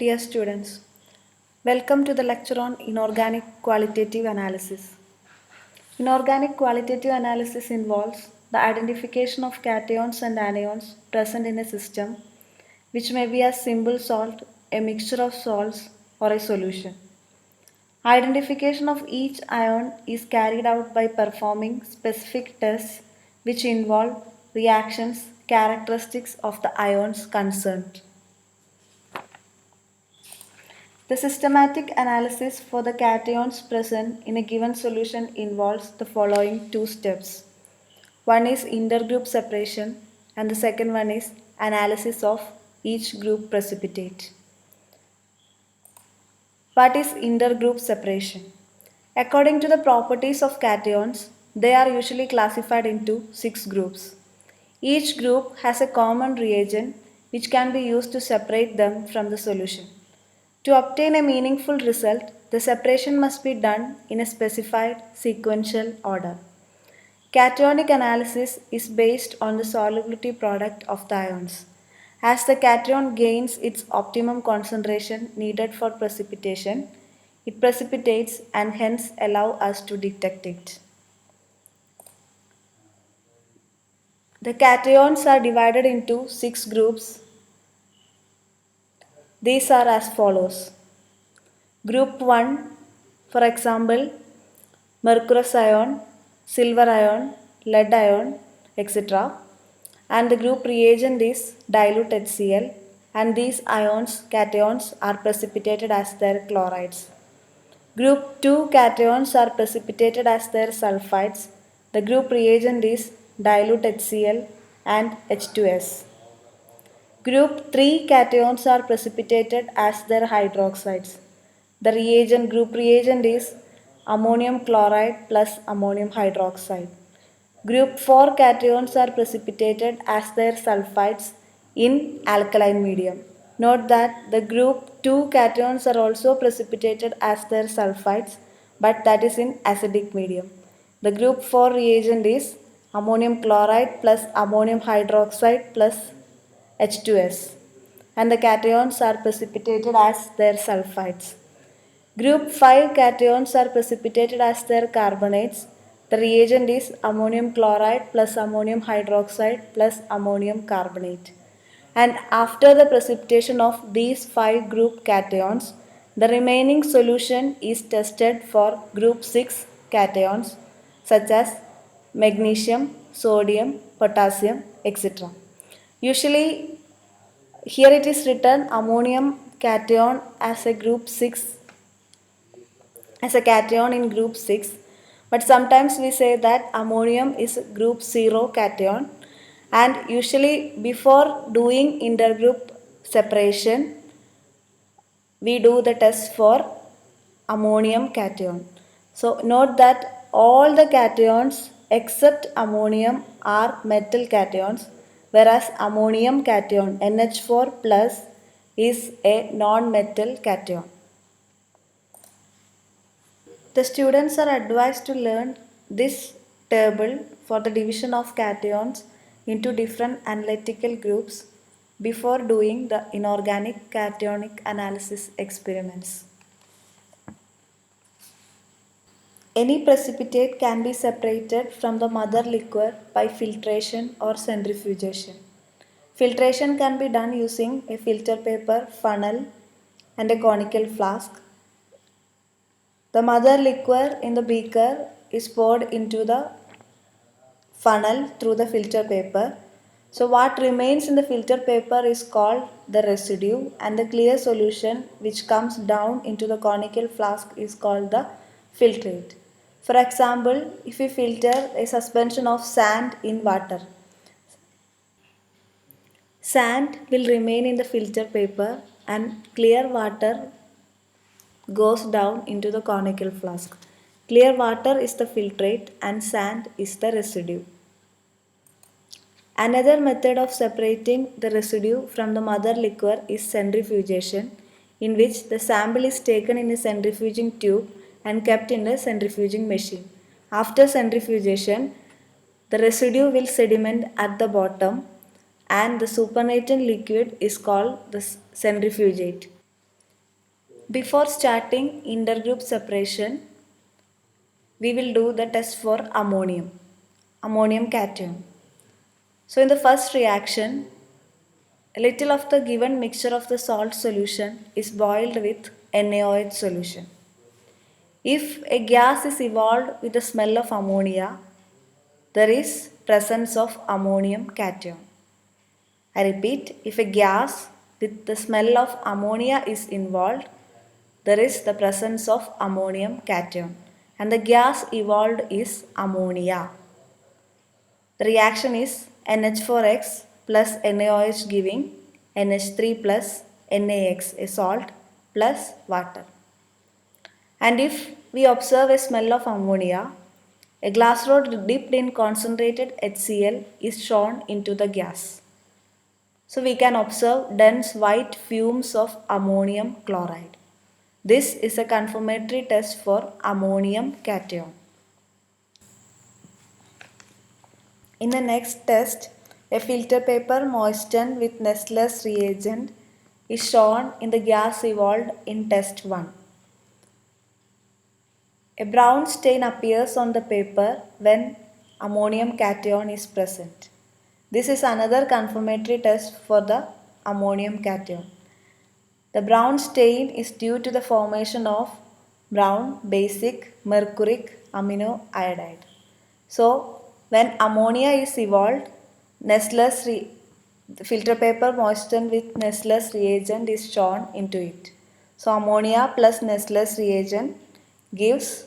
Dear students, welcome to the lecture on inorganic qualitative analysis. Inorganic qualitative analysis involves the identification of cations and anions present in a system, which may be a simple salt, a mixture of salts, or a solution. Identification of each ion is carried out by performing specific tests which involve reactions characteristics of the ions concerned. The systematic analysis for the cations present in a given solution involves the following two steps. One is intergroup separation and the second one is analysis of each group precipitate. What is intergroup separation? According to the properties of cations, they are usually classified into 6 groups. Each group has a common reagent which can be used to separate them from the solution. To obtain a meaningful result, the separation must be done in a specified sequential order. Cationic analysis is based on the solubility product of the ions. As the cation gains its optimum concentration needed for precipitation, it precipitates and hence allow us to detect it. The cations are divided into 6 groups. These are as follows. Group 1, for example, mercurous ion, silver ion, lead ion, etc. And the group reagent is dilute HCl, and these ions, cations, are precipitated as their chlorides. Group 2 cations are precipitated as their sulfides. The group reagent is dilute HCl and H2S. Group 3 cations are precipitated as their hydroxides. The group reagent is ammonium chloride plus ammonium hydroxide. Group 4 cations are precipitated as their sulfides in alkaline medium. Note that the group 2 cations are also precipitated as their sulfides, but that is in acidic medium. The group 4 reagent is ammonium chloride plus ammonium hydroxide plus H2S, and the cations are precipitated as their sulfides. Group 5 cations are precipitated as their carbonates. The reagent is ammonium chloride plus ammonium hydroxide plus ammonium carbonate. And after the precipitation of these 5 group cations, the remaining solution is tested for group 6 cations such as magnesium, sodium, potassium, etc. Usually, here it is written ammonium cation as a group 6 as a cation in group 6, but sometimes we say that ammonium is group 0 cation, and usually before doing intergroup separation we do the test for ammonium cation. So note that all the cations except ammonium are metal cations, whereas ammonium cation NH4 plus is a non-metal cation. The students are advised to learn this table for the division of cations into different analytical groups before doing the inorganic cationic analysis experiments. Any precipitate can be separated from the mother liquor by filtration or centrifugation. Filtration can be done using a filter paper, funnel, and a conical flask. The mother liquor in the beaker is poured into the funnel through the filter paper. So what remains in the filter paper is called the residue, and the clear solution which comes down into the conical flask is called the filtrate. For example, if we filter a suspension of sand in water, sand will remain in the filter paper and clear water goes down into the conical flask. Clear water is the filtrate and sand is the residue. Another method of separating the residue from the mother liquor is centrifugation, in which the sample is taken in a centrifuging tube and kept in a centrifuging machine. After centrifugation, the residue will sediment at the bottom and the supernatant liquid is called the centrifugate. Before starting intergroup separation, we will do the test for ammonium cation. So in the first reaction, a little of the given mixture of the salt solution is boiled with NaOH solution. If a gas is evolved with the smell of ammonia, there is presence of ammonium cation. I repeat, if a gas with the smell of ammonia is involved, there is the presence of ammonium cation and the gas evolved is ammonia. The reaction is NH4X plus NaOH giving NH3 plus NaX, a salt, plus water. And if we observe a smell of ammonia, a glass rod dipped in concentrated HCl is shown into the gas. So we can observe dense white fumes of ammonium chloride. This is a confirmatory test for ammonium cation. In the next test, a filter paper moistened with Nessler's reagent is shown in the gas evolved in test 1. A brown stain appears on the paper when ammonium cation is present. This is another confirmatory test for the ammonium cation. The brown stain is due to the formation of brown basic mercuric amino iodide. So, when ammonia is evolved, the filter paper moistened with Nessler's reagent is shown into it. So, ammonia plus Nessler's reagent gives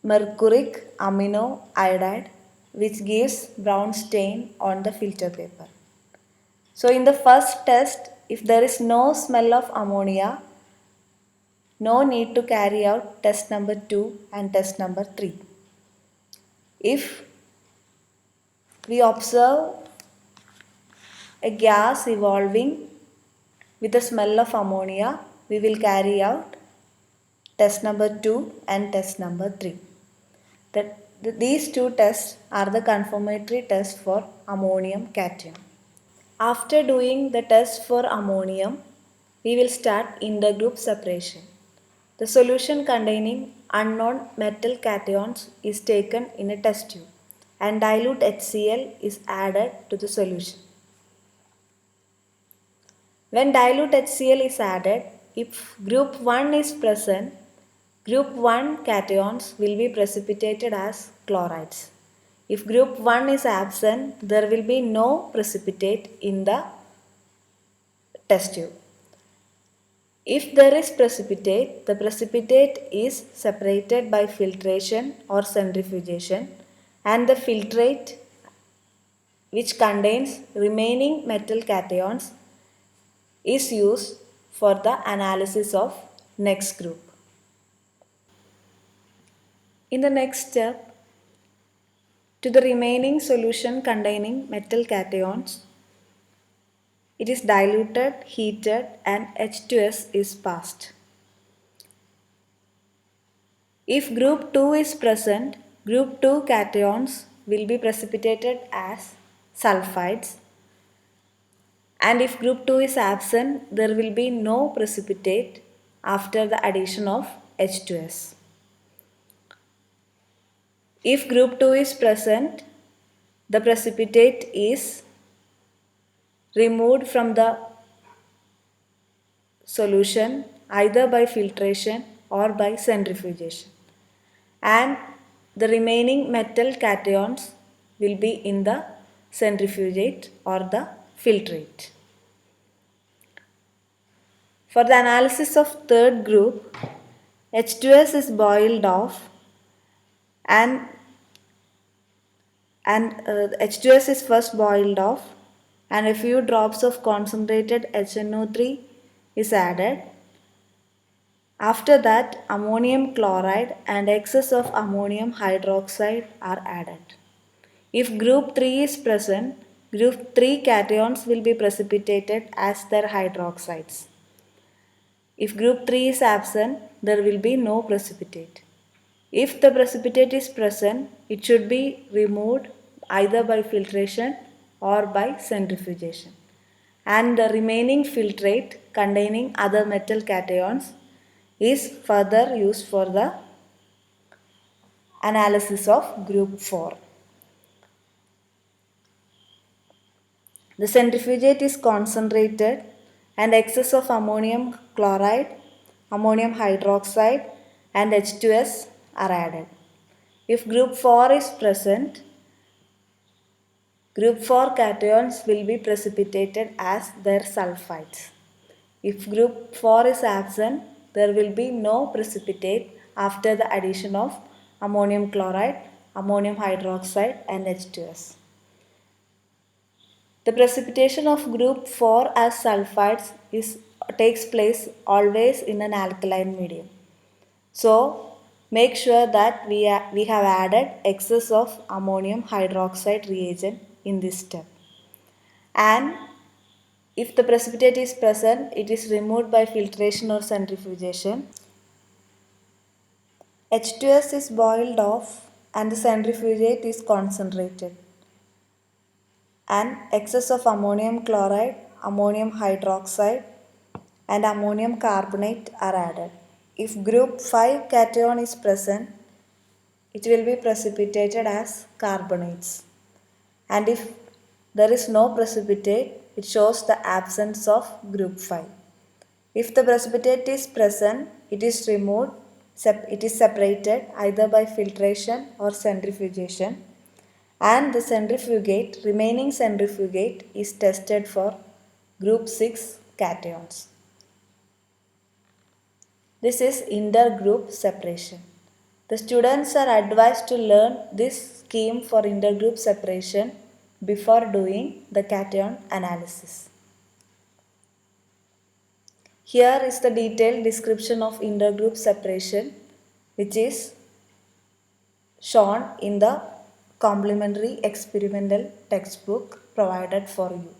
mercuric amino iodide, which gives brown stain on the filter paper. So in the first test, if there is no smell of ammonia, no need to carry out test number 2 and test number 3. If we observe a gas evolving with the smell of ammonia, we will carry out test number 2 and test number 3. These two tests are the confirmatory tests for ammonium cation. After doing the test for ammonium, we will start intergroup separation. The solution containing unknown metal cations is taken in a test tube and dilute HCl is added to the solution. When dilute HCl is added, if group 1 is present, group 1 cations will be precipitated as chlorides. If group 1 is absent, there will be no precipitate in the test tube. If there is precipitate, the precipitate is separated by filtration or centrifugation and the filtrate which contains remaining metal cations is used for the analysis of next group. In the next step, to the remaining solution containing metal cations, it is diluted, heated and H2S is passed. If group 2 is present, group 2 cations will be precipitated as sulfides, and if group 2 is absent, there will be no precipitate after the addition of H2S. If group 2 is present, the precipitate is removed from the solution either by filtration or by centrifugation, and the remaining metal cations will be in the centrifugate or the filtrate. For the analysis of third group, H2S is boiled off and H2S is first boiled off and a few drops of concentrated HNO3 is added. After that, ammonium chloride and excess of ammonium hydroxide are added. If group 3 is present, group 3 cations will be precipitated as their hydroxides. If group 3 is absent, there will be no precipitate. If the precipitate is present, it should be removed either by filtration or by centrifugation. And the remaining filtrate containing other metal cations is further used for the analysis of group 4. The centrifugate is concentrated and excess of ammonium chloride, ammonium hydroxide and H2S are added. If group 4 is present, group 4 cations will be precipitated as their sulfides. If group 4 is absent, there will be no precipitate after the addition of ammonium chloride, ammonium hydroxide and H2S. The precipitation of group 4 as sulfides takes place always in an alkaline medium. So, make sure that we have added excess of ammonium hydroxide reagent in this step. And if the precipitate is present, it is removed by filtration or centrifugation. H2S is boiled off and the centrifugate is concentrated. And excess of ammonium chloride, ammonium hydroxide and ammonium carbonate are added. If group 5 cation is present, it will be precipitated as carbonates. And if there is no precipitate, it shows the absence of group 5. If the precipitate is present, it is removed, it is separated either by filtration or centrifugation, and the remaining centrifugate is tested for group 6 cations. This is intergroup separation. The students are advised to learn this scheme for intergroup separation before doing the cation analysis. Here is the detailed description of intergroup separation, which is shown in the complementary experimental textbook provided for you.